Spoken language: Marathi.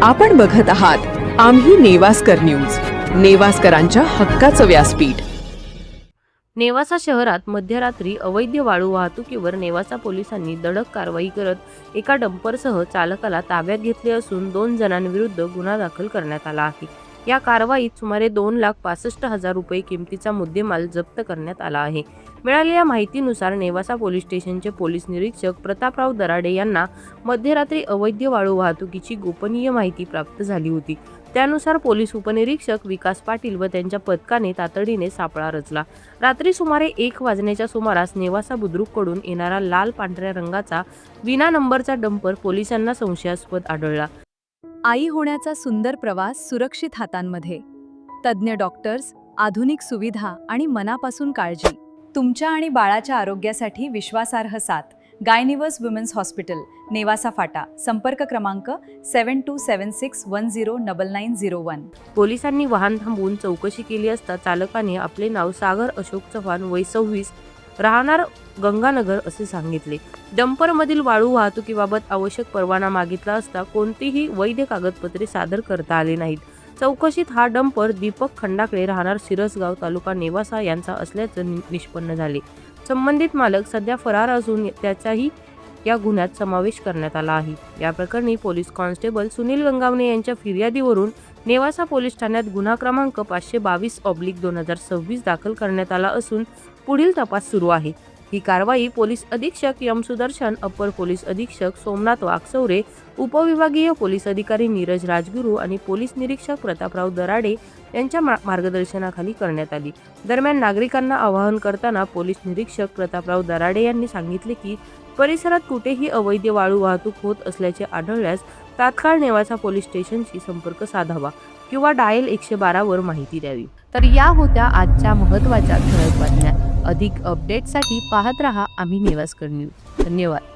आपण बघत आहात आम्ही नेवास्कर न्यूज, नेवास्करांच्या हक्काचं व्यासपीठ। नेवासा शहरात मध्यरात्री अवैध वाळू वाहतुकीवर नेवासा पोलिसांनी धडक कारवाई करत एका डंपरसह चालकाला ताब्यात घेतले असून 2 जणांविरुद्ध गुन्हा दाखल करण्यात आला आहे। या कारवाईत सुमारे 2,65,000 रुपये किमतीचा मुद्देमाल जप्त करण्यात आला आहे। मिळालेल्या माहितीनुसार नेवासा पोलीस स्टेशनचे पोलीस निरीक्षक प्रतापराव दराडे यांना मध्यरात्री अवैध वाळू वाहतुकीची गोपनीय माहिती प्राप्त झाली होती। त्यानुसार पोलीस उपनिरीक्षक विकास पाटील व त्यांच्या पथकाने तातडीने सापळा रचला। रात्री सुमारे 1 वाजण्याच्या सुमारास नेवासा बुद्रुककडून येणारा लाल पांढऱ्या रंगाचा विना नंबरचा डंपर पोलिसांना संशयास्पद आढळला। आई होण्याचा सुंदर प्रवास सुरक्षित हातांमध्ये। तज्ञ डॉक्टर्स, आधुनिक सुविधा आणि मनापासून काळजी। तुमच्या आणि बाळाच्या आरोग्यासाठी विश्वासार्ह साथ। गायनिवर्स वुमेन्स हॉस्पिटल, नेवासा फाटा। संपर्क क्रमांक 7276109901। पोलिसांनी वाहन थांबवून चौकशी केली असता चालकाने आपले नाव सागर अशोक चव्हाण, वय 26, राहणार गंगानगर असे सांगितले। डंपरमधील वाळू वाहतुकीबाबत आवश्यक परवाना मागितला असता कोणतीही वैध कागदपत्रे सादर करता आले नाहीत। चौकशीत हा डंपर दीपक खंडाकडे, राहणार सिरसगाव, तालुका नेवासा यांचा असल्याचं निष्पन्न झाले। संबंधित मालक सध्या फरार असून त्याचाही या गुन्ह्यात समावेश करण्यात आला आहे। या प्रकरणी पोलीस कॉन्स्टेबल सुनील गंगावणे यांच्या फिर्यादीवरून नेवासा पोलीस ठाण्यात गुन्हा क्रमांक 522/2026 दाखल करण्यात आला असून पुढील तपास सुरू आहे। ही कारवाई पोलीस अधीक्षक एम सुदर्शन, अप्पर पोलीस अधीक्षक सोमनाथ वाकचौरे, उपविभागीय पोलीस अधिकारी नीरज राजगुरू आणि पोलीस निरीक्षक प्रतापराव दराडे यांच्या मार्गदर्शनाखाली करण्यात आली। दरम्यान नागरिकांना आवाहन करताना पोलीस निरीक्षक प्रतापराव दराडे यांनी सांगितले की परिसरात कुठेही अवैध वाळू वाहतूक होत असल्याचे आढळल्यास तात्काळ नेवासा पोलीस स्टेशनशी संपर्क साधावा किंवा डायल 112 वर माहिती द्यावी। तर या होत्या आजच्या महत्त्वाच्या ठळक बातम्या। अधिक अपडेटसाठी पाहत रहा आम्ही नेवास्कर न्यूज। धन्यवाद।